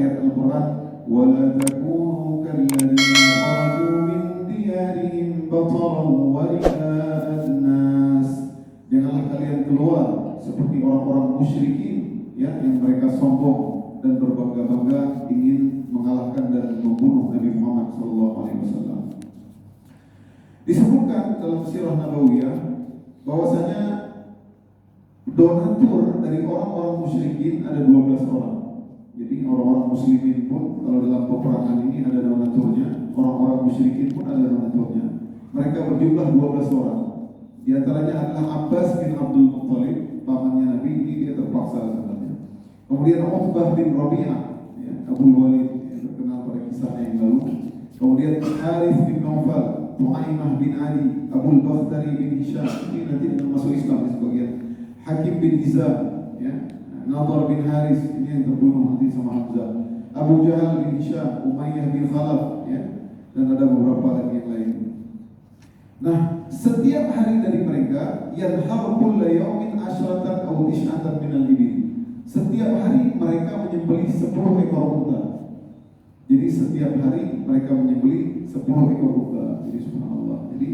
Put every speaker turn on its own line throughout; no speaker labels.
ayat Al-Quran, وَلَا تَكُونُوا كَالَّذِينَ خَرَجُوا مِنْ دِيَارِهِمْ بَطَرًا وَرِئَاءَ النَّاسِ. Janganlah kalian keluar seperti orang-orang musyrikin, ya, yang mereka sombong dan berbangga-bangga ingin mengalahkan dan membunuh Nabi Muhammad SAW. Disebutkan dalam sirah Nabawiyah bahwasanya donatur dari orang-orang musyrikin ada 12 orang. Jadi orang-orang muslimin pun kalau dalam peperangan ini ada donaturnya, orang-orang musyrikin pun ada donaturnya. Mereka berjumlah 12 orang. Di antaranya adalah Abbas bin Abdul Muttalib, pamannya Nabi, ini dia terpaksa sebenarnya. Kemudian Uqbah bin Rabi'ah, ya, Abu Walid yang terkenal pada kisahnya yang lalu. Kemudian Harith bin Naufal, Tu'aimah bin Ali, Abu Bakhtari bin Hisham, ini nanti akan masuk Islam di sebagian. Hakim bin Hizam, ya, Nadar bin Haris, ini yang terbunuh nanti sama Hamzah. Abu Jahal bin Hisham, Umayyah bin Khalaf, ya, dan ada beberapa lagi yang lain. Nah, setiap hari dari mereka yanhar kulla yawmin asyratan aw tis'atan minal ibil. Setiap hari mereka menyembelih 10 ekor unta. Jadi setiap hari mereka menyembelih 10 ekor unta. Jadi subhanallah. Jadi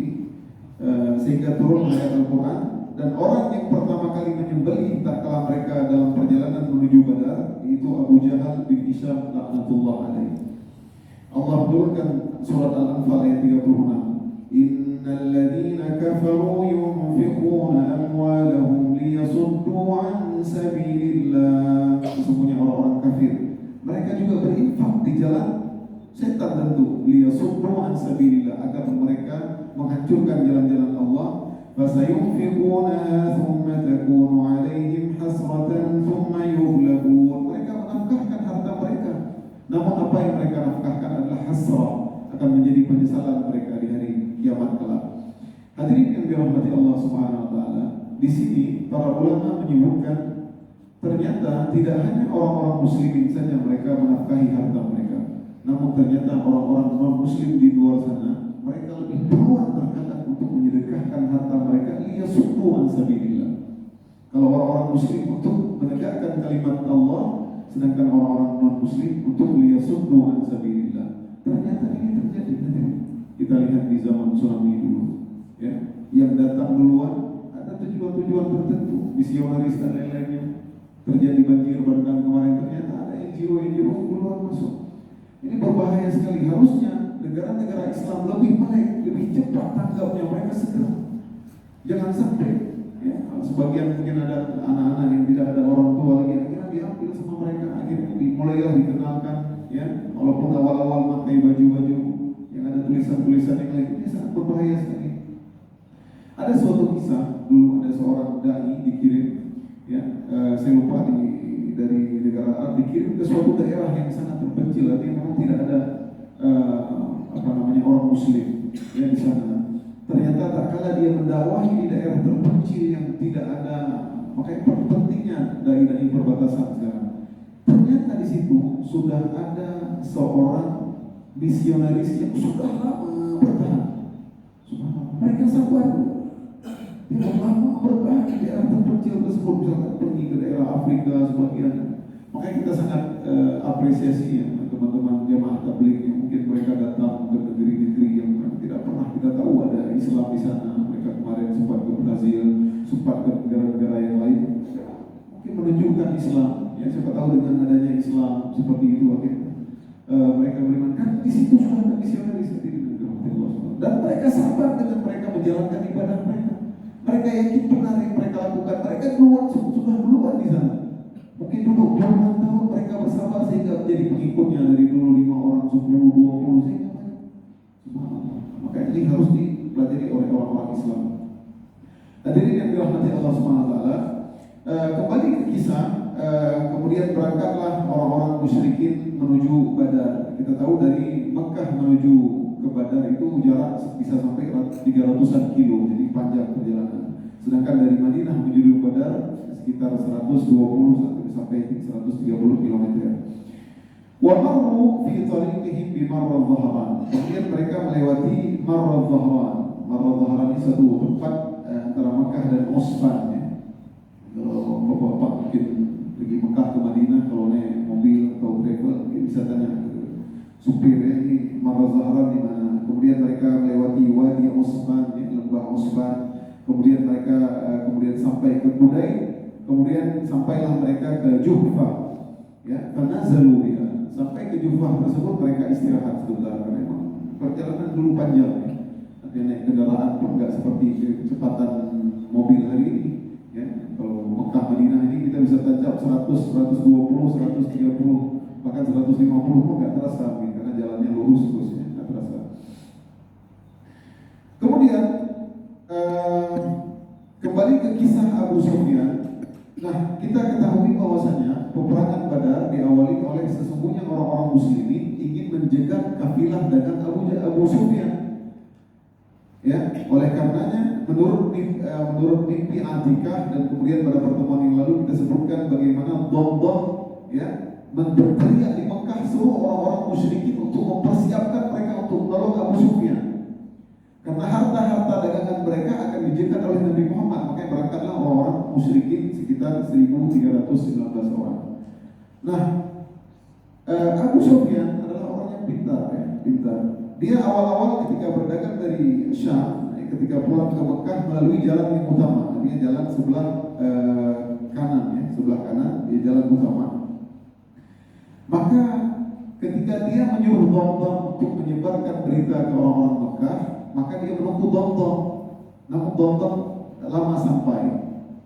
sehingga turun ayat Al-Quran, dan orang yang pertama kali menyembelih tak kala mereka dalam perjalanan menuju Badar yaitu Abu Jahal bin Hisham laknatullah alaihi. Allah turunkan surat Al-Anfal ayat 36. Innal ladzina kafaru yunfiquna amwalahum liyasuddu an sabilillah. Sesungguhnya orang-orang kafir mereka juga berinfak di jalan setan tentu, liyasuddu an sabilillah, agar mereka menghancurkan jalan-jalan Allah. Fasayunfiqunaha thumma takunu alaihim hasratan thumma yughlabun. Mereka menafkahkan harta mereka, namun apa yang mereka nafkahkan adalah hasrah, akan menjadi penyesalan mereka di hari kiamat kelak. Hadirin yang dirahmati Allah Subhanahu wa taala, di sini para ulama menyebutkan ternyata tidak hanya orang-orang muslimin saja mereka menafkahi harta mereka, namun ternyata orang-orang non-muslim di luar sana mereka lebih duluan terkadang untuk menyedekahkan harta mereka liyasuddu an sabilillah. Kalau orang-orang muslim untuk menegakkan kalimat Allah, sedangkan orang-orang non-muslim untuk liyasuddu an sabilillah. Ternyata ini terjadi. Kita lihat di zaman tsunami dulu, ya, yang datang duluan ada tujuan-tujuan tertentu, misionaris dan lain-lainnya. Terjadi banjir bandang kemarin, ternyata ada NGO duluan masuk. Ini berbahaya sekali. Harusnya negara-negara Islam lebih melek, lebih cepat tanggapnya, mereka segera. Jangan sampai, ya, sebagian mungkin ada anak-anak yang tidak ada orang tua lagi, akhirnya diambil sama mereka, akhirnya mulailah dikenalkan, ya, walaupun awal-awal pakai baju-baju yang ada tulisan-tulisan yang lain, ini sangat berbahaya sekali. Ada suatu kisah, dulu ada seorang dai dikirim, ya, saya lupa dari negara Arab, dikirim ke suatu daerah yang sangat terpencil, artinya memang tidak ada orang muslim, ya, di sana. Ternyata tak kala dia mendakwahi di daerah terpencil yang tidak ada, makanya pentingnya dai-dai perbatasan sekarang. Ternyata di situ sudah ada seorang misionaris yang sudah lama bertahan. Mereka sabar, tidak lama bertahan di daerah terpencil tersebut, misalkan pergi ke daerah Afrika sebagian. Makanya kita sangat apresiasi, ya, teman-teman jamaah tabligh yang mungkin mereka datang ke negeri-negeri yang tidak pernah kita tahu ada Islam di sana. Mereka kemarin sempat ke Brazil, sempat ke negara-negara yang lain, mungkin menunjukkan Islam. Ya, siapa tahu dengan adanya Islam seperti itu akhirnya mereka beriman. Kan di situ sudah ada misionaris dan mereka sabar dengan mereka menjalankan ibadah mereka. Mereka yakin benar yang mereka lakukan. Mereka sudah duluan di sana. Mungkin dulu puluhan tahun mereka bersabar sehingga menjadi pengikutnya dari dulu 5 orang, 10, 20 sehingga banyak. Maka ini harus dipelajari oleh orang-orang Islam. Hadirin yang dirahmati Allah Subhanahu wa taala, kembali ke kisah, kemudian berangkatlah orang-orang musyrikin menuju Badar. Kita tahu dari Mekah menuju ke Badar itu jarak bisa sampai 300-an kilo, jadi panjang perjalanan. Sedangkan dari Madinah menuju Badar sekitar 120 sampai 130 km. Wa marru fi tariqihim bi Marra Dhahran. Kemudian mereka melewati Marra Dhahran. Marra Dhahran ini satu tempat antara Mekah dan Usfan, ya. Kalau bapak-bapak mungkin pergi Mekah ke Madinah, kalau naik mobil atau travel mungkin bisa tanya supirnya ini Marra Zahran di mana. Kemudian mereka melewati Wadi Usban, lembah Usban. Kemudian mereka kemudian sampai ke Budai. Kemudian sampailah mereka ke Juhfa. Ya, fanazalu biha. Sampai ke Juhfa tersebut mereka istirahat sebentar karena memang perjalanan dulu panjang ya. Artinya naik kendaraan pun nggak seperti kecepatan mobil hari ini. Ya, kalau Mekah Madinah ini kita bisa tancap 100, 120, 130, bahkan 150 pun nggak terasa karena jalannya lurus terus ya, nggak terasa. Kemudian kembali ke kisah Abu Sufyan. Nah, kita ketahui bahwasanya peperangan Badar diawali oleh sesungguhnya orang-orang muslimin ingin menjegat kafilah dagang Abu Sufyan. Ya, oleh karenanya menurut mimpi Atikah dan kemudian pada pertemuan yang lalu kita sebutkan bagaimana Dhamdham ya berteriak di Mekah suruh orang-orang musyrikin untuk mempersiapkan mereka untuk menolong Abu Sufyan. Karena harta-harta dagangan mereka akan dijegat oleh Nabi Muhammad, makanya berangkatlah orang-orang musyrikin sekitar 1.319 orang. Nah, Abu Sufyan adalah orang yang pintar. Dia awal-awal ketika berdagang dari Syam, ketika pulang ke Mekah melalui jalan yang utama, artinya jalan sebelah kanan ya, sebelah kanan dia jalan utama. Maka ketika dia menyuruh Dhamdham untuk menyebarkan berita ke orang-orang Mekah, maka dia menunggu Dhamdham. Namun Dhamdham lama sampai.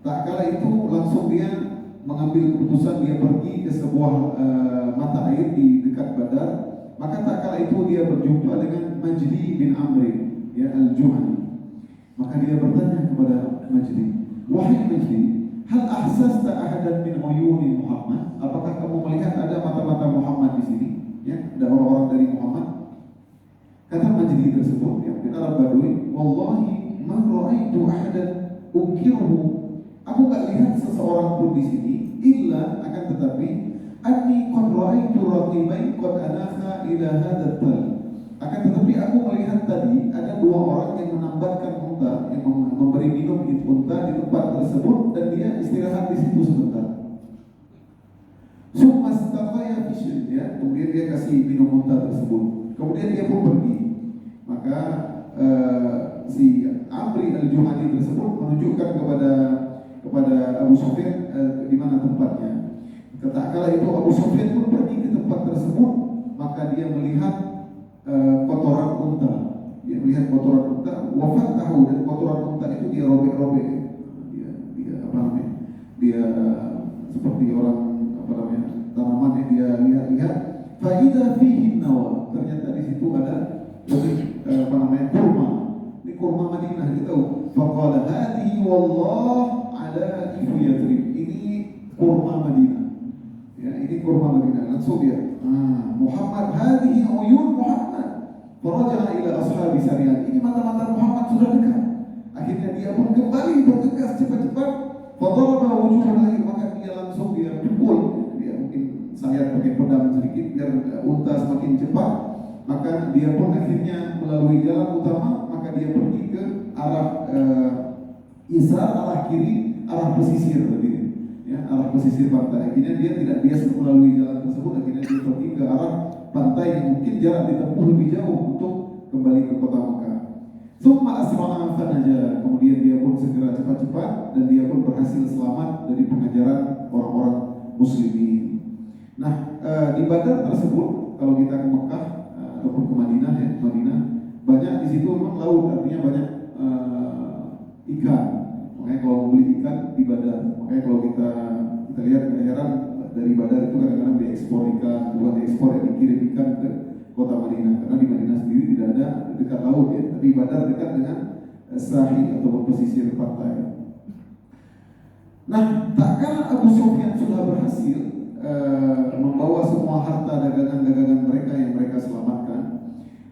Tak kala itu langsung dia mengambil keputusan, dia pergi ke sebuah mata air di dekat Badar. Maka tak kala itu dia berjumpa dengan Majdi bin Amr ya Al-Juhani. Maka dia bertanya kepada Majdi, "Wahai Majdi, hal ahsasta ahadan min uyuni Muhammad?" Apakah kamu melihat ada mata-mata Muhammad di sini? Ya, ada orang-orang dari Muhammad. Kata Majdi tersebut, yang kita Arab Badui, "Wallahi ma ra'aitu ahadan ukiruhu." Aku gak lihat seseorang pun di sini, illa akan tetapi anni qad ra'aitu raqibain qad anakha ila hadzal tal. Akan tetapi aku melihat tadi ada dua orang yang menambatkan unta, yang memberi minum unta di tempat tersebut dan dia istirahat di situ sebentar. Summa istaqaya fishin ya, kemudian dia kasih minum unta tersebut. Kemudian dia pun pergi. Maka si Amri Al-Juhani tersebut menunjukkan kepada Abu Sufyan di mana tempatnya. Tatkala itu Abu Sufyan pun pergi ke tempat tersebut, maka dia melihat kotoran unta. Dia melihat kotoran unta, wafat tahu, dan kotoran unta itu dia robek-robek. Dia apa namanya? Dia seperti orang apa namanya? Tanaman yang dia lihat-lihat. Fa idza fihi nawa. Ternyata di situ ada apa namanya? Kurma. Ini kurma Madinah kita tahu. Fa qala hadhihi wallah ala ifu Yathrib. Ini kurma Madinah. Ya, ini kurma Madinah. Langsung dia, Muhammad hadhihi uyun Muhammad. Faraja'a ila ashabi sarian. Ini mata-mata Muhammad sudah dekat. Akhirnya dia pun kembali bergegas cepat-cepat. Fadaraba wujuhal air, maka dia langsung dia pukul. Dia mungkin sayat pakai pedang sedikit biar unta semakin cepat. Maka dia pun akhirnya melalui jalan utama, maka dia pergi ke arah Isra, arah kiri, arah pesisir tadi. Ya, arah pesisir pantai. Akhirnya dia tidak biasa melalui jalan tersebut. Akhirnya dia pergi ke arah pantai yang mungkin jarak ditempuh lebih jauh untuk kembali ke kota Mekah. Summa asma'a fanaja. Kemudian dia pun segera cepat-cepat dan dia pun berhasil selamat dari pengajaran orang-orang muslimin. Nah, di Badar tersebut, kalau kita ke Mekah ataupun ke Madinah ya, Madinah banyak di situ memang laut, artinya banyak ikan. Makanya kalau mau beli ikan di Badar, makanya kalau kita lihat heran dari Badar itu kadang-kadang diekspor ikan, bukan diekspor ya, dikirim ikan ke kota Madinah. Karena di Madinah sendiri tidak ada dekat laut ya, tapi Badar dekat dengan sahil atau pesisir pantai. Nah, tak kala Abu Sufyan sudah berhasil membawa semua harta dagangan-dagangan mereka yang mereka selamatkan,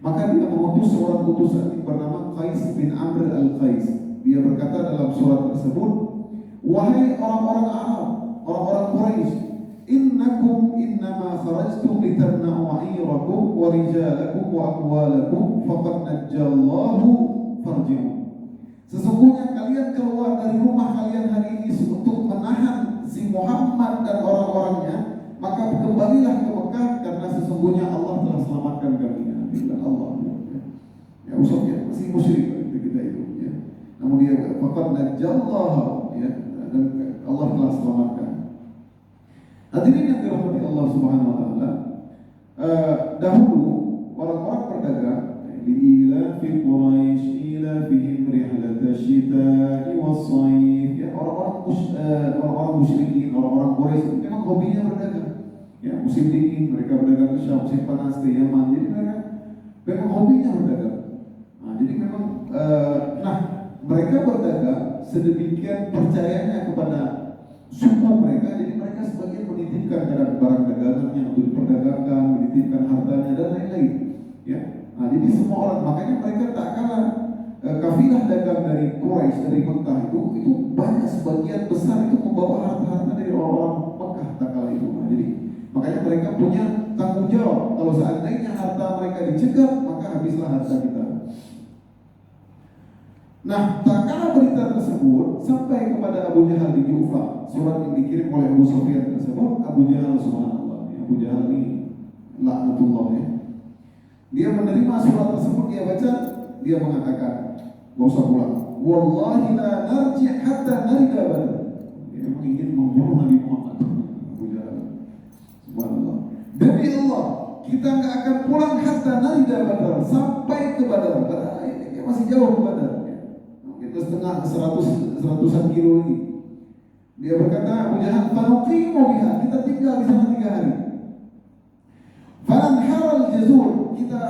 maka dia mengutus seorang utusan yang bernama Qais bin Amr al-Qais. Dia berkata dalam surat tersebut, "Wahai orang-orang Arab, orang-orang Quraisy, innakum innama kharajtum litamna'u 'ayrakum wa rijalakum wa amwalakum faqad najjallahu farji'u." Sesungguhnya kalian keluar dari rumah kalian hari ini untuk menahan si Muhammad dan orang-orangnya, maka kembalilah ke Mekah karena sesungguhnya sesungguhnya Allah telah selamatkan kami. Nabi bilang Allah. Ya Usab ya masih musyrik ketika itu. Ya. Namun dia faqad najallahu ya dan Allah telah selamatkan. Hadirin yang dirahmati Allah Subhanahu wa taala, dahulu orang-orang berdagang ila fi Quraisy ila fihim rihlatash shita'i was-shayf ya orang-orang musyrikin, orang-orang Quraisy memang hobinya berdagang. Ya, musim dingin mereka berdagang ke Syam, musim panas ke Yaman. Jadi mereka memang hobinya berdagang. Nah, jadi memang mereka berdagang sedemikian percayanya kepada suku mereka, jadi mereka sebagian menitipkan barang dagangannya untuk diperdagangkan, menitipkan hartanya dan lain-lain. Ya, nah jadi semua orang, makanya mereka tak kalah kafilah dagang dari Quraisy dari Mekah itu banyak sebagian besar itu membawa harta-harta dari orang-orang Mekah tak kalah itu. Nah, jadi makanya mereka punya tanggung jawab. Kalau seandainya harta mereka dicegat, maka habislah harta kita. Nah, tak kalah berita tersebut sampai kepada Abu Jahal di Jufah. Surat yang dikirim oleh Abu Sufyan tersebut, Abu Jahal subhanallah. Abu Jahal ini laknatullah ya. Dia menerima surat tersebut, dia baca, dia mengatakan, gak usah pulang. Wallahi la narji hatta narida Badr. Dia ingin membunuh Nabi Muhammad. Abu Jahal. Subhanallah. Demi Allah, kita nggak akan pulang hatta narida Badr, sampai ke Badar. Badar ini masih jauh ke Badar. Itu setengah 100-an kilo lagi. Dia berkata, Abu Jahal, fanuqimu biha, kita tinggal di sana 3 hari. Falanharal jazur, kita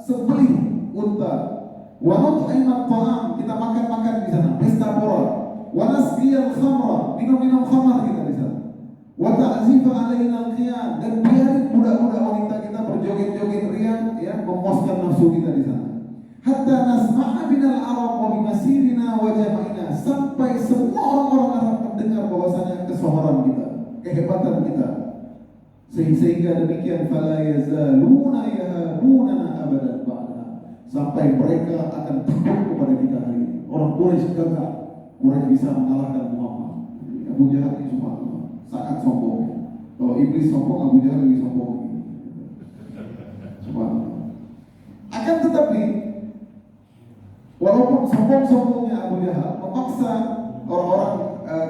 sebelih unta. Wa nut'imat ta'am, kita makan-makan di sana, pesta pora. Wa nasqiyal khamra, minum-minum khamar kita di sana. Wa ta'zifa alaina al-qiyam, dan biarin budak-budak wanita kita berjoget-joget riang ya, memuaskan nafsu kita di sana. Hatta nasma'a binal Arab wa bimasirina wa jama'ina, sampai semua orang-orang Arab mendengar bahwasanya kesohoran kita, kehebatan kita. Sehingga demikian fala yazaluna yahabunana abadan ba'da, sampai mereka akan takut kepada kita hari ini. Orang Quraisy gagah, Quraisy bisa mengalahkan Muhammad. Abu Jahal ini subhanallah sangat sombong. Kalau iblis sombong, Abu Jahal lebih sombong. Subhanallah. Akan tetapi walaupun sombong-sombongnya Abu Jahal memaksa orang-orang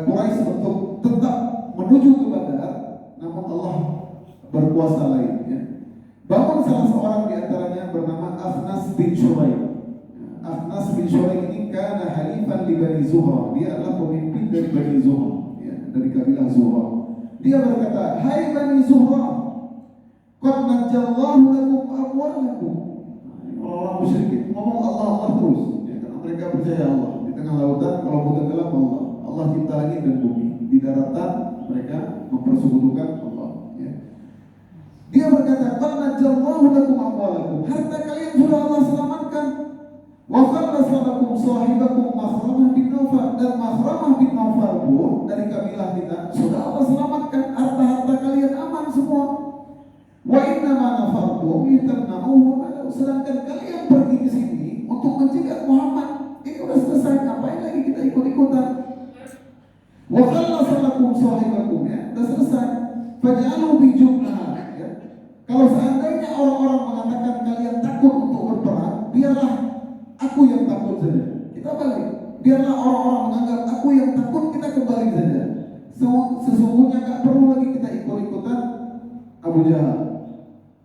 Quraisy untuk tetap menuju ke Badar, namun Allah berkuasa lain. Ya. Bahkan salah seorang di antaranya bernama Akhnas bin Shuraih. Akhnas bin Shuraih ini kana halifan li Bani Zuhra. Dia adalah pemimpin dari Bani Zuhra, ya, dari kabilah Zuhra. Dia berkata, "Hai Bani Zuhra, qad najallahu lakum amwalakum." Orang musyrikin ngomong Allah terus, ya, karena mereka percaya Allah. Di tengah lautan kalau bukan gelap Allah. Allah cipta langit dan bumi. Di daratan mereka mempersekutukan Allah. Ya. Dia berkata, "Qad najallahu lakum amwalakum." Harta kalian sudah Allah selamatkan. Wa khallasa lakum sahibakum Makhramah bin Nawfal, dan Makhramah bin Nawfal pun dari kabilah kita sudah Allah selamatkan. Harta-harta kalian aman semua. Wa inna ma nafartum litamna'uhu, sedangkan kalian pergi ke sini untuk mencegah Muhammad. Ini udah selesai, ngapain lagi kita ikut-ikutan? Wa khallasa lakum sahibakum, ya, udah selesai. Faj'alu bi jumlah, ya. Kalau seandainya orang-orang mengatakan kalian takut untuk berperang, biarlah aku yang takut saja. Kita balik. Biarlah orang-orang menganggap aku yang takut, kita kembali saja. Sesungguhnya gak perlu lagi kita ikut-ikutan Abu Jahal.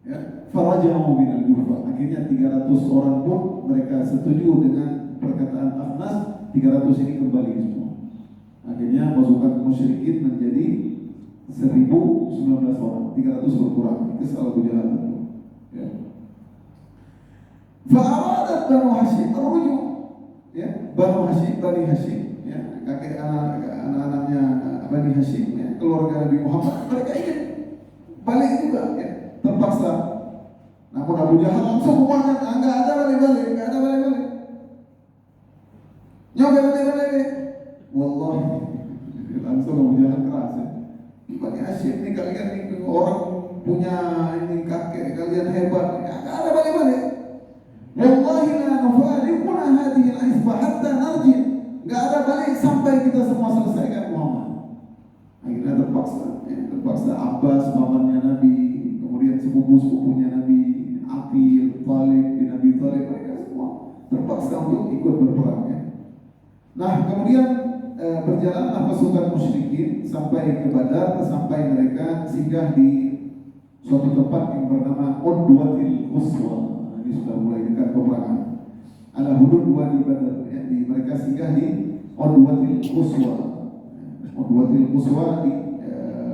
Ya, faraja'u minal Jufah. Akhirnya 300 orang pun mereka setuju dengan perkataan Akhnas. 300 ini kembali semua. Akhirnya pasukan musyrikin menjadi 1019 orang. 300 berkurang. Kesal Abu Jahal. Ya. Fa'aradat Banu Hashim ar-ruju'. Ya, Bani Hashim, ya, kakek anak-anaknya Bani Hashim, ya, keluarga Nabi Muhammad, mereka ingin balik juga, ya. Terpaksa. Namun Abu Jahal langsung mengatakan, enggak ada balik-balik. Nyoba balik. Wallahi, langsung Abu Jahal keras, ya. Bani Hashim ini kalian ini orang punya ini kakek, kalian hebat. Enggak ada balik-balik. Wallahi la nufariquna hadhihi al-isbah hatta narji. Enggak ada balik sampai kita semua selesaikan Muhammad. Akhirnya terpaksa Abbas pamannya Nabi kemudian sepupu-sepupunya Nabi Aqil, Talib bin Abi Talib, mereka semua terpaksa untuk ikut berperang ya. Nah kemudian berjalanlah pasukan musyrikin sampai ke Badar, sampai mereka singgah di suatu tempat yang bernama Udwatil Quswa. Ini sudah mulai dekat peperangan. Ala hudud Wadi Badar ya, mereka singgah di Udwatil Quswa. Udwatil Quswa di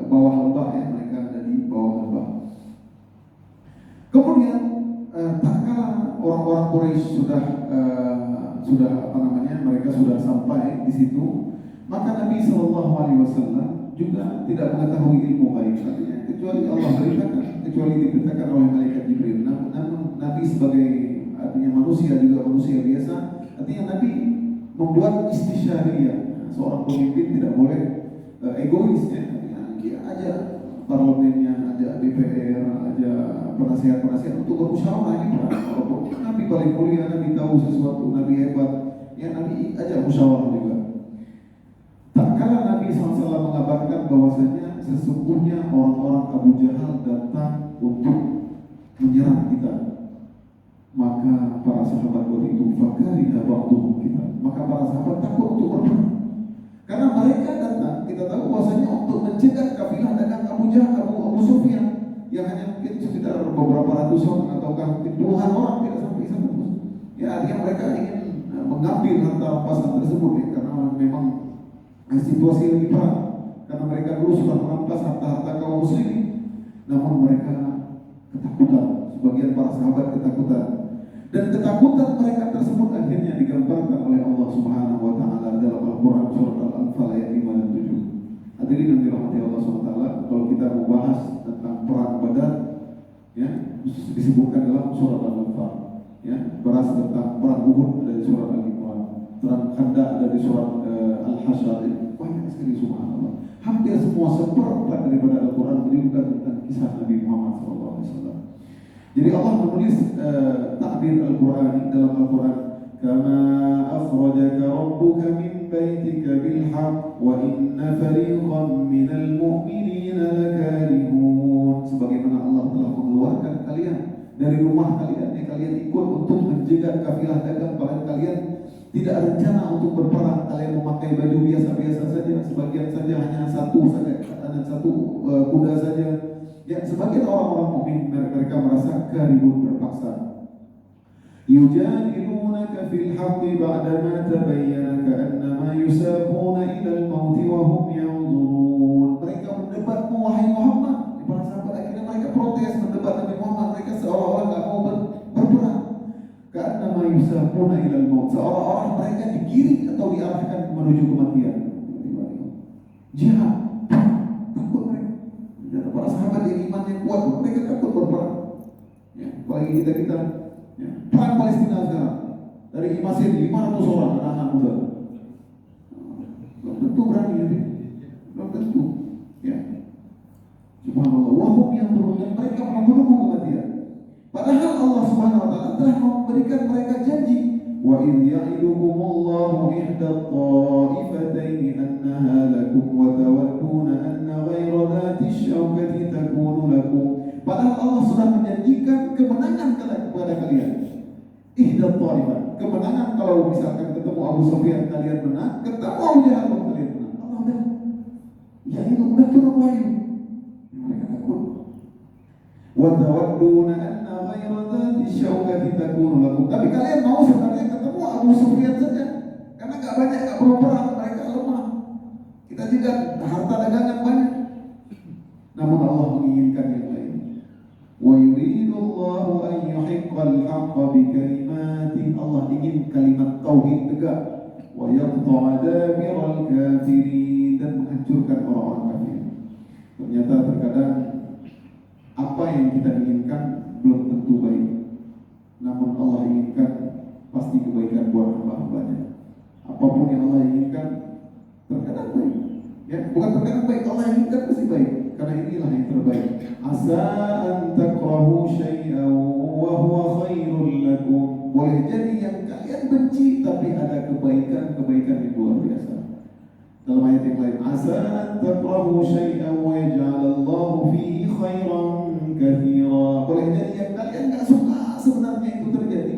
bawah lembah ya, mereka ada di bawah lembah. Kemudian tak kalah orang-orang Quraisy sudah mereka sudah sampai di situ, maka Nabi SAW juga tidak mengetahui ilmu gaib, artinya kecuali Allah beritakan, kecuali diberitakan oleh malaikat Jibril. Namun Nabi sebagai artinya manusia, juga manusia biasa, artinya Nabi membuat istisyariyah. Seorang pemimpin tidak boleh egois ya, dia aja parlemennya, aja DPR, aja penasihat-penasihat untuk bermusyawarah ini. Nabi paling mulia, Nabi tahu sesuatu, Nabi hebat, ya Nabi aja musyawarah juga. Tak kala Nabi SAW mengabarkan bahwasanya sesungguhnya orang-orang Abu Jahal datang untuk menyerang kita, maka para sahabat waktu itu fakariha ba'duhum kita, maka para sahabat takut untuk berperang. Karena mereka datang, kita tahu bahwasanya untuk mencegah kafilah dagang Abu Sufyan yang hanya mungkin sekitar beberapa ratus orang ataukah mungkin puluhan orang, tidak sampai 100. Ya, artinya mereka ingin mengambil harta rampasan tersebut ya, karena memang situasi lagi perang. Karena mereka dulu sudah merampas harta-harta kaum muslimin, namun mereka ketakutan. Sebagian para sahabat ketakutan. Dan ketakutan mereka tersebut akhirnya digambarkan oleh Allah Subhanahu wa taala dalam Al-Qur'an surat Al-Anfal ayat 5 dan 7. Hadirin yang dirahmati Allah Subhanahu wa taala, kalau kita membahas tentang perang Badar ya, disebutkan dalam surat Al-Anfal ya, bahas tentang perang Uhud dari surat Al-Imran, perang Khandaq dari surat Al-Hasyr, banyak sekali subhanallah. Hampir semua seperempat daripada Al-Qur'an menyebutkan tentang kisah Nabi Muhammad SAW. Jadi Allah menulis takbir Al-Qur'an dalam Al-Qur'an, kama akhrajaka rabbuka min baitika bil haqq wa inna fariqan minal mu'minina lakarihun. Sebagaimana Allah telah mengeluarkan kalian dari rumah kalian, yang kalian ikut untuk menjegat kafilah dagang, bahkan kalian tidak rencana untuk berperang, kalian memakai baju biasa-biasa saja, sebagian saja hanya satu kuda saja. Ya, sebagian orang-orang mukmin mereka merasa karibun, terpaksa. Yujadilunaka fil haqqi ba'dama tabayyana ka'annama yusaquna ila al-maut wa hum yanzurun. Mereka mendebatmu wahai Muhammad. Para sahabat akhirnya mereka protes mendebat Nabi Muhammad. Mereka seolah-olah enggak mau berperang. Ka'annama yusaquna ila al-maut. Seolah-olah mereka digiring atau diarahkan menuju kematian. Jihad. Takut mereka. Dan para sahabat yang imannya kuat, mereka takut berperang. Ya, apalagi kita ya, perang Palestina sekarang dari Mesir 500 orang anak muda. Belum tentu berani ya, belum tentu. Ya, subhanallah. Wahum yang turunnya mereka menunggu kematian. Padahal Allah Subhanahu Wa Taala telah memberikan mereka janji. Wa idh ya'idukumullahu ihda at-ta'ifatayn annaha lakum wa tawadduna anna ghayra dhati syawkati takunu lakum. Padahal Allah sudah menjanjikan kemenangan kepada kalian. Ihda at-ta'ifah, kemenangan kalau misalkan ketemu Abu Sufyan kalian menang, ketemu Abu Jahal kalian menang. Allah dah, ya itu udah turun wahyu. Mereka takut. Wa tawadduna anna ghayra dhati syawkati takunu lakum. Tapi kalian mau sebenarnya ketemu Abu Sufyan saja, karena enggak banyak, enggak perlu perang, mereka lemah. Kita juga harta dagangan banyak. Namun Allah menginginkan yang lain. Wa yuridullahu an yuhiqqal haqqa bi kalimati. Allah ingin kalimat tauhid tegak. Wa yaqta'a dabiral kafirin, dan menghancurkan orang-orang kafir. Ternyata terkadang apa yang kita inginkan belum tentu baik, namun Allah inginkan pasti kebaikan buat hamba-hambanya. Apapun yang Allah inginkan terkadang baik, ya bukan terkadang baik, Allah inginkan pasti baik, karena inilah yang terbaik. Asa an takrahu syai'an wa huwa khairul lakum. Boleh jadi yang kalian benci tapi ada kebaikan-kebaikan yang luar biasa. Dalam ayat yang lain, asa an takrahu syai'an wa yaj'alallahu fihi khairan كثيرا. Boleh jadi yang kalian nggak suka sebenarnya itu terjadi.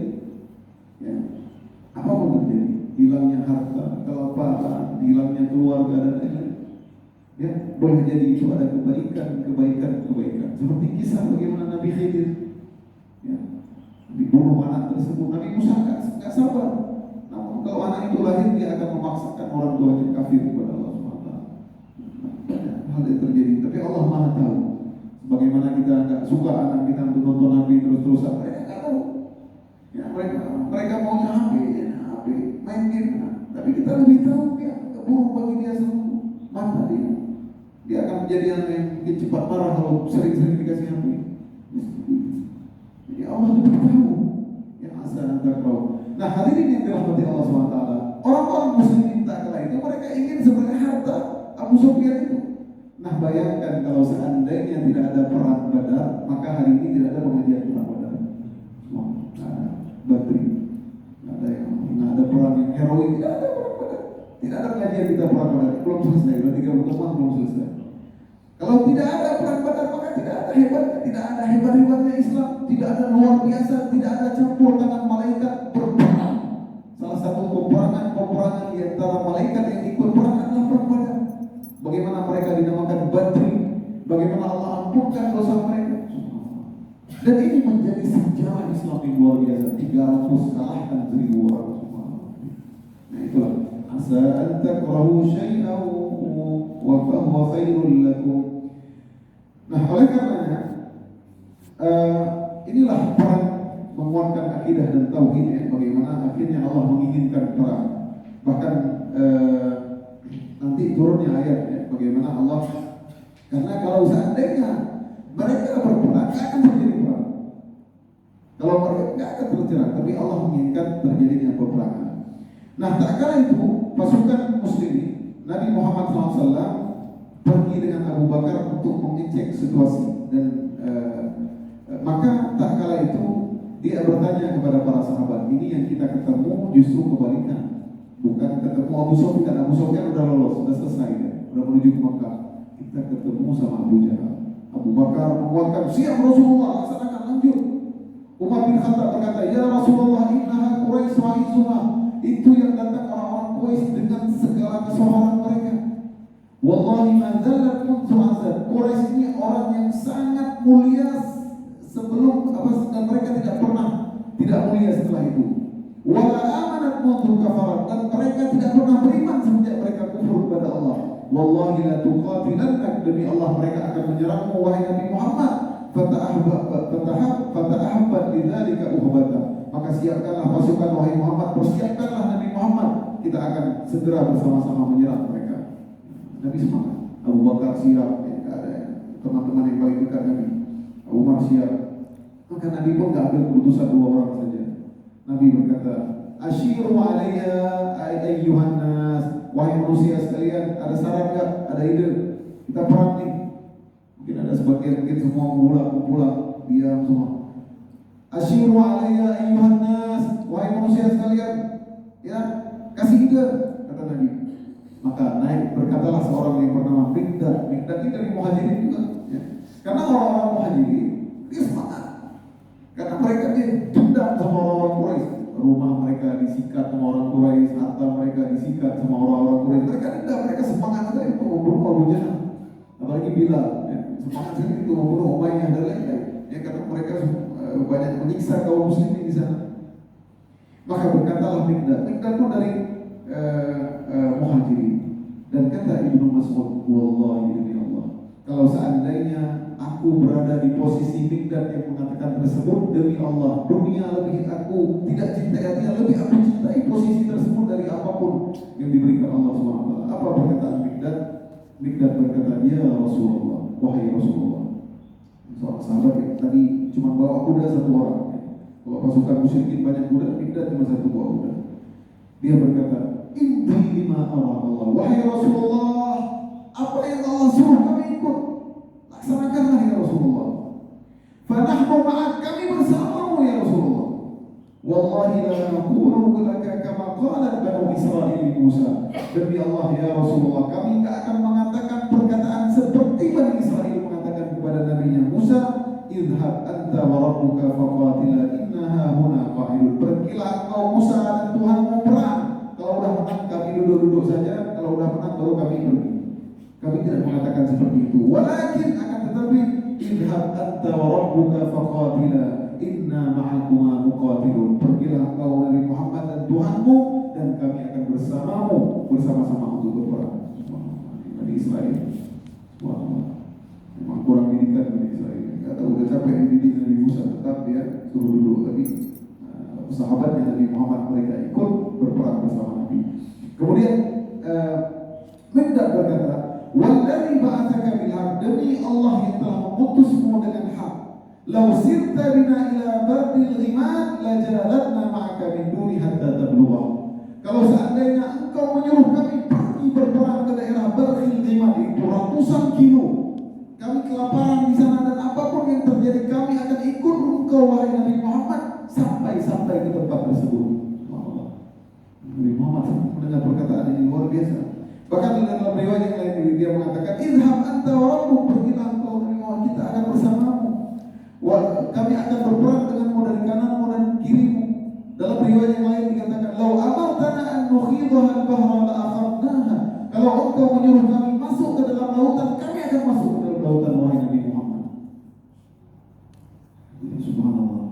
Ya. Apapun terjadi, hilangnya harta, kelaparan, hilangnya keluarga dan lain-lain. Ya, boleh jadi itu ada kebaikan. Seperti kisah bagaimana Nabi Khidir, ya, dibunuh anak tersebut. Nabi Musa nggak sabar. Namun kalau anak itu lahir, dia akan memaksakan orang tuanya kafir kepada Allah SWT. Banyak hal yang terjadi, tapi Allah Maha tahu. Bagaimana kita nggak suka anak kita untuk nonton Nabi terus-terusan, mereka nggak tahu. Ya, mereka maunya HP, main game. Tapi kita lebih tahu dia buruk bagi dia semua. Mata dia akan menjadi anak yang mungkin cepat marah kalau sering-sering dikasih HP. Jadi Allah lebih tahu. Ya asa antar kau. Nah, hadirin yang dirahmati Allah SWT, orang-orang muslimin tak kala itu mereka ingin sebagai harta Abu Sufyan itu. Nah, bayangkan kalau seandainya tidak ada perang Badar, maka hari ini tidak ada pengajian perang Badar. Badri, nggak ada perang yang heroik, tidak ada perang Badar, tidak ada pengajian kita perang Badar, belum selesai, udah 30 tahun belum selesai. Kalau tidak ada perang Badar, maka tidak ada hebatnya Islam, tidak ada luar biasa, tidak ada campur tangan malaikat berperang. Salah satu peperangan di antara malaikat yang ikut perang adalah perang Badar. Bagaimana mereka dinamakan Badri, bagaimana Allah ampunkan dosa mereka. Dan ini menjadi sejarah Islam yang luar biasa. 300 kalahkan 1000 orang. Nah itulah, asa an takrahu syai'an wa fahuwa khairul lakum. Nah, oleh karenanya inilah perang menguatkan akidah dan tauhid, ya, bagaimana akhirnya Allah menginginkan perang. Bahkan nanti turunnya ayat, ya, bagaimana Allah, karena kalau seandainya mereka berperang akan terjadi perang. Kalau mereka tidak akan terjadi, tapi Allah menginginkan terjadinya peperangan. Nah, tak kala itu pasukan muslimin Nabi Muhammad SAW pergi dengan Abu Bakar untuk mengecek situasi dan maka tak kala itu dia bertanya kepada para sahabat, ini yang kita ketemu justru kebalikan, bukan ketemu Abu Sufyan. Abu Sufyan sudah lolos, sudah selesai, ya, sudah menuju ke Makkah. Kita ketemu sama Abu Jahal. Abu Bakar menguatkan, siap Rasulullah, laksanakan, lanjut. Umar bin Khattab berkata, ya Rasulullah, innaha Quraisy wa izzuha. Itu yang datang orang-orang Quraisy dengan segala kesopanan mereka. Wallahi ma zallat mundu azad. Quraisy ini orang yang sangat mulia sebelum dan mereka tidak mulia setelah itu. Wala amanat mundu kafarat, dan mereka tidak pernah beriman semenjak mereka kufur kepada Allah. Wallahi la tuqatilannak, demi Allah mereka akan menyerangmu wahai Nabi Muhammad. Fata'ahabbat lidzalika uhbata. Maka siapkanlah pasukan wahai Muhammad, persiapkanlah Nabi Muhammad, kita akan segera bersama-sama menyerang mereka. Nabi semangat. Abu Bakar siap, ya, ada teman-teman yang paling dekat Nabi. Abu Bakar siap. Maka Nabi pun tidak ambil keputusan 2 orang saja. Nabi berkata, Ashiru alayya ayyuhan nas, wahai manusia sekalian, ada saran enggak? Ada ide? Kita perang nih. Mungkin ada sebagian, mungkin semua kumpulan, diam semua. Ashiru alayya ayyuhan nas, wahai manusia sekalian, ya, kasih ide, kata Nabi. Maka berkatalah seorang yang bernama Miqdad. Miqdad ini dari Muhajirin juga, ya. Karena orang-orang Muhajirin dia semangat, karena mereka dia dendam sama orang-orang Quraisy. Rumah mereka disikat sama orang Quraisy, harta mereka disikat sama orang-orang Quraisy. Mereka dendam, mereka semangat sekali untuk membunuh Abu Jahal. Apalagi Bilal, ya, semangat sekali untuk membunuh Umayyah dan lain-lain. Ya, karena mereka banyak menyiksa kaum muslimin di sana. Maka berkatalah Miqdad itu dari Muhajirin. Dan kata Ibnu Mas'ud, wallahi demi Allah, kalau seandainya aku berada di posisi Miqdad yang mengatakan tersebut, demi Allah, dunia lebih aku tidak cintai, lebih aku cintai posisi tersebut dari apapun yang diberikan Allah SWT. Apa perkataan Miqdad? Miqdad berkata, ya Rasulullah, wahai Rasulullah. Seorang sahabat yang tadi cuma bawa kuda 1 orang. Kalau pasukan musyrikin banyak kuda, Miqdad cuma 1 bawa kuda. Dia berkata, Inti lima Allah, wahai Rasulullah, apa yang Allah suruh kami ikut, laksanakanlah ya Rasulullah. Fanahnu ma'ak, kami bersamamu ya Rasulullah. Wallahi la naqulu laka kama qalat Banu Israil li Musa. Demi Allah ya Rasulullah, kami tidak akan mengatakan perkataan seperti Bani Israil mengatakan kepada Nabi Musa, idhab anta wa rabbuka faqatila innaha huna qa'idun. Pergilah engkau Musa dan Tuhanmu perang. Kalau udah menang kami duduk-duduk saja, kalau udah menang baru kami pergi. Kami tidak mengatakan seperti itu. Walakin akan tetapi idhab anta wa rabbuka faqatila inna ma'akuma muqatilun. Pergilah engkau Nabi Muhammad dan Tuhanmu dan kami akan bersamamu, bersama-sama untuk berperang. Nabi Israel. Wah. Memang kurang didikan Nabi Israel. Enggak tahu udah capek dididik Nabi Musa, tetap dia suruh duduk. Tapi sahabatnya Nabi Muhammad mereka ikut berperang bersama Nabi. Kemudian Mikdad berkata, "Walladzi ba'atsaka bil haqq," demi Allah yang telah mengutusmu dengan hak. "Law sirta bina ila bardil ghimad la jaladna ma'aka min duni hatta tablugha." Kalau seandainya engkau menyuruh kami pergi berperang ke daerah Bardil Ghimad, itu ratusan kilo, kami kelaparan di sana dan apapun yang terjadi kami akan ikut engkau wahai Nabi Muhammad sampai ke tempat tersebut. Nabi Muhammad mendengar perkataan ini luar biasa. Bahkan dalam riwayat yang lain dia mengatakan, "Idhab anta wa rabbuk," pergilah engkau Nabi Muhammad, kita akan bersamamu. Kami akan berperang denganmu dari kananmu dan kirimu. Dalam riwayat yang lain dikatakan, "Lau amartana an nukhidha al-bahra la akhadnaha." Kalau engkau menyuruh kami masuk ke dalam lautan, kami akan masuk ke dalam lautan wahai Nabi Muhammad. Subhanallah.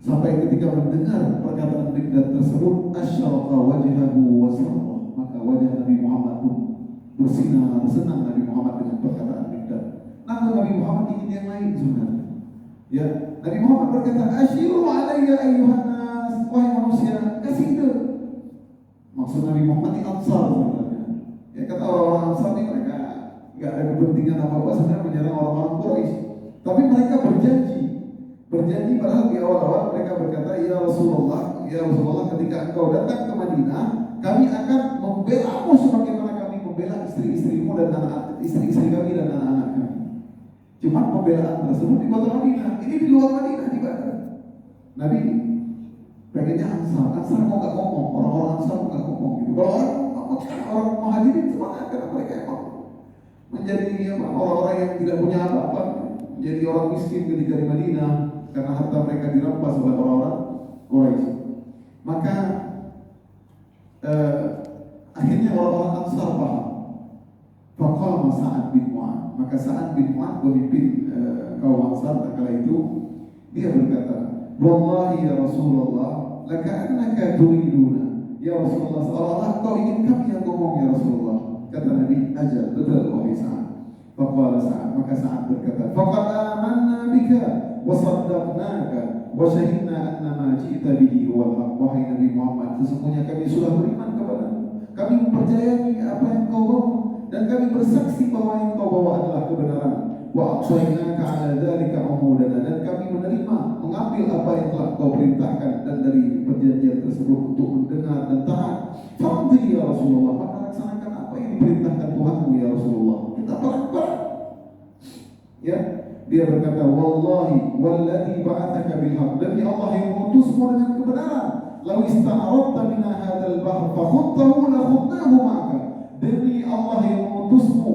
Sampai ketika mendengar perkataan Mikdad tersebut, asyaraqa wajhahu wa sarra, maka wajah Nabi Muhammad pun bersinar, senang Nabi Muhammad dengan perkataan Mikdad. Namun Nabi Muhammad ingin yang lain sebenarnya. Ya, Nabi Muhammad berkata, "Asyiru alayya ayyuhan nas," wahai manusia, kasih ide. Maksud Nabi Muhammad di Ansar sebenarnya. Ya, kata orang-orang Ansar ini mereka enggak ada kepentingan apa-apa sebenarnya menyerang orang-orang Quraisy. Tapi mereka berjanji padahal di awal-awal mereka berkata, ya Rasulullah, ketika engkau datang ke Madinah, kami akan membela-Mu sebagaimana kami membela istri-istrimu dan istri-istri kami dan anak-anak kami. Cuma pembelaan tersebut di kota Madinah, ini di luar Madinah di Badar. Nabi pengennya Ansar mau nggak ngomong, orang-orang Ansar mau nggak ngomong gitu. Kalau orang Muhajirin semangat karena mereka emang menjadi orang-orang yang tidak punya apa-apa, menjadi orang miskin ketika di Madinah karena harta mereka dirampas oleh orang-orang Quraisy. Maka akhirnya orang-orang Ansar paham. Faqama Sa'ad bin Mu'adz. Maka Sa'ad bin Mu'adz pemimpin kaum Ansar kala itu, dia berkata, "Wallahi ya Rasulullah, laka'annaka turiduna." Ya Rasulullah, seolah-olah kau ingin kami yang ngomong ya Rasulullah. Kata Nabi, "Ajal, betul wahai Sa'ad." Faqala Sa'ad, maka Sa'ad berkata, "Faqad amanna bika wa saddaqnaka wa syahidna anna ma ji'ta bihi huwal haq." Wahai Nabi Muhammad, sesungguhnya kami sudah beriman kepadamu. Kami mempercayai apa yang kau bawa dan kami bersaksi bahwa yang kau bawa adalah kebenaran. Wa aqsaynaka 'ala dzalika umudana, dan kami menerima, mengambil apa yang telah kau perintahkan dan dari perjanjian tersebut untuk mendengar dan taat. Famdi ya Rasulullah, maka laksanakan apa yang diperintahkan Tuhanmu ya Rasulullah. Kita perang. Ya, dia berkata, "Wallahi walladzi ba'atsaka bil haqq," demi Allah yang mengutusmu dengan kebenaran. "Law ista'aradta bina hadzal bahr fa khuttahu la khutnahu ma'aka." Demi Allah yang mengutusmu,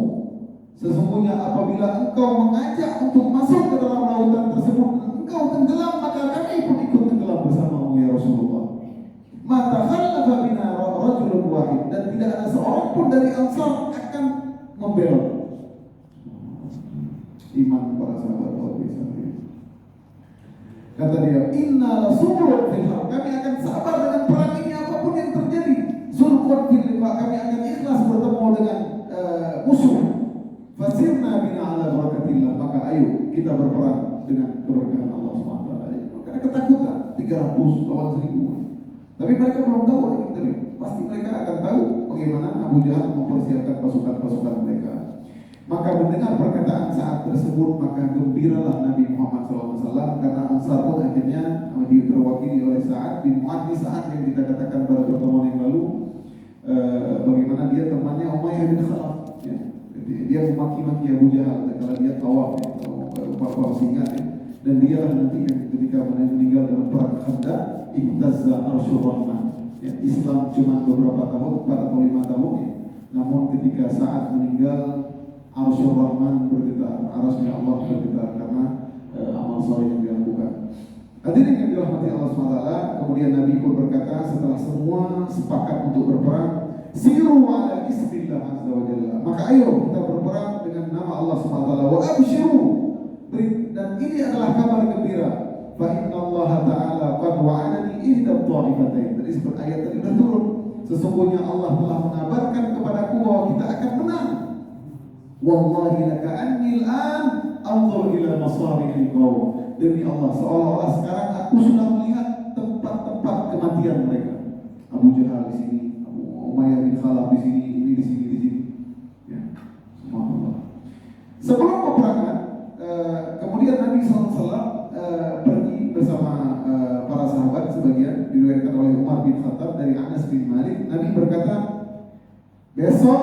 sesungguhnya apabila engkau mengajak untuk masuk ke dalam lautan tersebut, engkau tenggelam, maka kami pun ikut tenggelam bersamamu ya Rasulullah. Ma takhallafa bina rajulun wahid, dan tidak ada seorang pun dari Ansar akan membelot. Iman para sahabat luar biasa. Kata dia, "Inna lasubrun fil haq," kami akan sabar dengan perang ini apapun yang terjadi. Surqun fil liqa, kami akan ikhlas bertemu dengan musuh. Fasirna bina ala barakatillah, maka ayo kita berperang dengan keberkahan Allah SWT. Karena ketakutan 300 lawan 1000. Tapi mereka belum tahu lagi, tapi pasti mereka akan tahu bagaimana Abu Jahal mempersiapkan pasukan-pasukan mereka. Maka mendengar perkataan saat tersebut, maka gembiralah Nabi Muhammad SAW, karena Ansar pun akhirnya terwakili oleh Sa'ad bin Mu'adz. Sa'ad yang kita katakan pada pertemuan yang lalu, bagaimana dia temannya Umayyah bin Khalaf. Ya. Dia memaki-maki Abu Jahal kalau dia tawaf, ya, atau singkat, ya. Dan dia nanti ketika meninggal dalam perang Khandaq, ihtazza arsyur rahman. Ya, Islam cuma beberapa tahun, 4 atau 5 tahun, ya. Namun ketika Sa'ad meninggal, Arsyur Rahman bergetar, arasnya Allah bergetar, karena amal soleh yang dilakukan. Hadirin yang dirahmati Allah SWT, kemudian Nabi pun berkata setelah semua sepakat untuk berperang, siru ala ismillah azza wa jalla. Maka ayo kita berperang dengan nama Allah SWT. Wa abshiru, dan ini adalah kabar gembira. Fa inna Allah Ta'ala qad wa'adani ihda dha'ifatain. Jadi seperti ayat tadi sudah turun. Sesungguhnya Allah telah mengabarkan kepadaku bahwa kita akan menang. Wallahi laka anni al-an anzur ila masari'il qawm. Demi Allah, seolah-olah sekarang aku sudah melihat tempat-tempat kematian mereka. Abu Jahal di sini, Abu Umayyah bin Khalaf di sini, ini di sini, di sini. Ya, subhanallah. Sebelum peperangan, kemudian Nabi SAW pergi bersama para sahabat, sebagian diriwayatkan oleh Umar bin Khattab dari Anas bin Malik. Nabi berkata, besok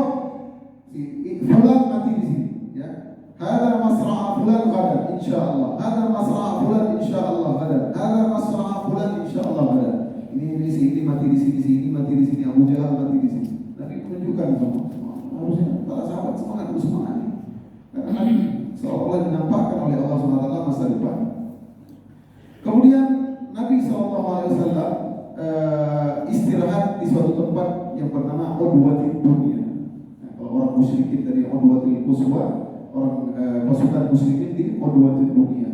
si fulan mati di sini. Ya. Hada masra'a fulan ghadan insyaallah. Hada masra'a fulan insyaallah ghadan. Hada masra'a fulan insyaallah ghadan. Ini sini mati di sini, sini mati di sini, Abu Jahal mati di sini. Nabi menunjukkan semua. Harusnya para sahabat semangat bersemangat. Karena Nabi seolah-olah dinampakkan oleh Allah SWT masa depan. Kemudian Nabi SAW istirahat di suatu tempat yang bernama Udwatul Dunya. Nah, kalau orang musyrikin dari Udwatul Quswa, orang pasukan muslimin di Udwatul Dunya.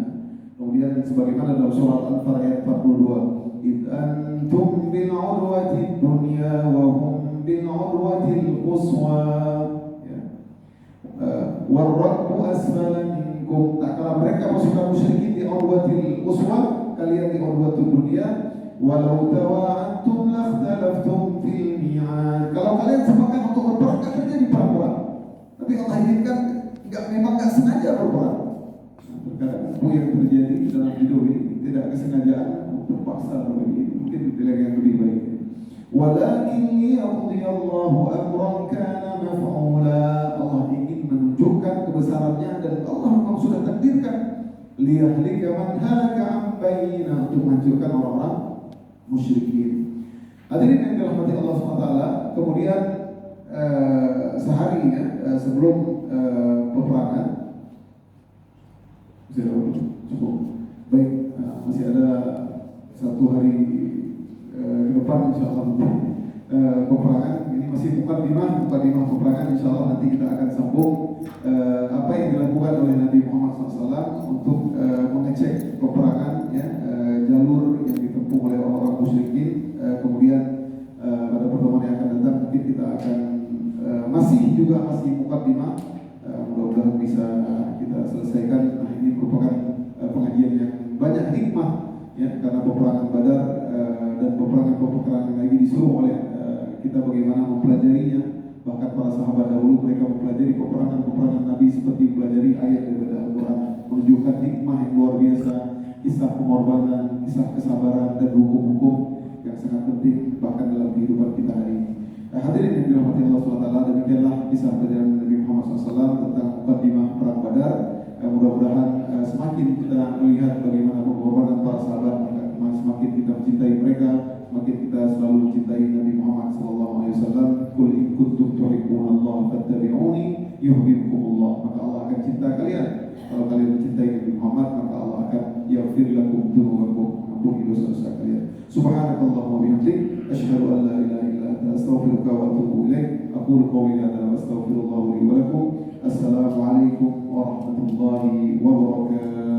Kemudian sebagaimana dalam surah Al-Anfal ayat 42, id antum bil udwatil dunya wa hum bil udwatil quswa, ya. Warrakbu asfala minkum. Tak kala mereka pasukan musyrikin di Udwatil Quswa, kalian di Udwatul Dunya. Walau tawa'antum lakhtalaftum fil mi'ad. Kalau kalian sepakat untuk berperang, kan terjadi perang. Tapi Allah inginkan memang nggak sengaja berperang. Terkadang itu yang terjadi dalam hidup ini tidak kesengajaan, terpaksa begini. Mungkin tidak yang lebih baik. Walakin liyaqdiyallahu amran kana maf'ula. Allah ingin menunjukkan kebesarannya dan Allah memang sudah takdirkan. Liyahlika man halaka an bayyinah, untuk menghancurkan orang-orang musyrikin. Hadirin yang dirahmati Allah SWT. Kemudian sehari sebelum peperangan, cukup baik, masih ada satu hari ke depan insyaallah peperangan. Ini masih mukadimah peperangan. Insyaallah nanti kita akan sambung apa yang dilakukan oleh Nabi Muhammad SAW untuk mengecek peperangan, ya, jalur yang ditempuh oleh orang-orang musyrikin. Kemudian pada pertemuan yang akan datang mungkin kita akan masih mukadimah. Mudah-mudahan bisa kita selesaikan. Nah, ini merupakan pengajian yang banyak hikmah, ya, karena peperangan Badar dan peperangan lagi disuruh oleh kita bagaimana mempelajarinya. Bahkan para sahabat dahulu mereka mempelajari peperangan Nabi seperti mempelajari ayat daripada Al-Quran, menunjukkan hikmah yang luar biasa, kisah pengorbanan, kisah kesabaran dan hukum-hukum yang sangat penting bahkan dalam kehidupan kita hari ini. Hadirin yang dirahmati Allah SWT, demikianlah kisah perjalanan Nabi Muhammad SAW tentang mukadimah perang Badar. Mudah-mudahan semakin kita melihat bagaimana pengorbanan para sahabat, semakin kita mencintai mereka, semakin kita selalu mencintai Nabi Muhammad SAW. Qul in kuntum tuhibbunallaha fattabi'uni yuhibbukumullah. Maka Allah akan cinta kalian. Kalau kalian mencintai Nabi Muhammad, maka Allah akan yaghfir lakum dzunubakum, ampuni dosa-dosa kalian. Subhanakallahumma wa bihamdik, asyhadu an la ilaha illa anta, astaghfiruka wa atubu ilaik. Aqulu qawli hadza wa astaghfirullah li wa lakum. Assalamualaikum warahmatullahi wabarakatuh.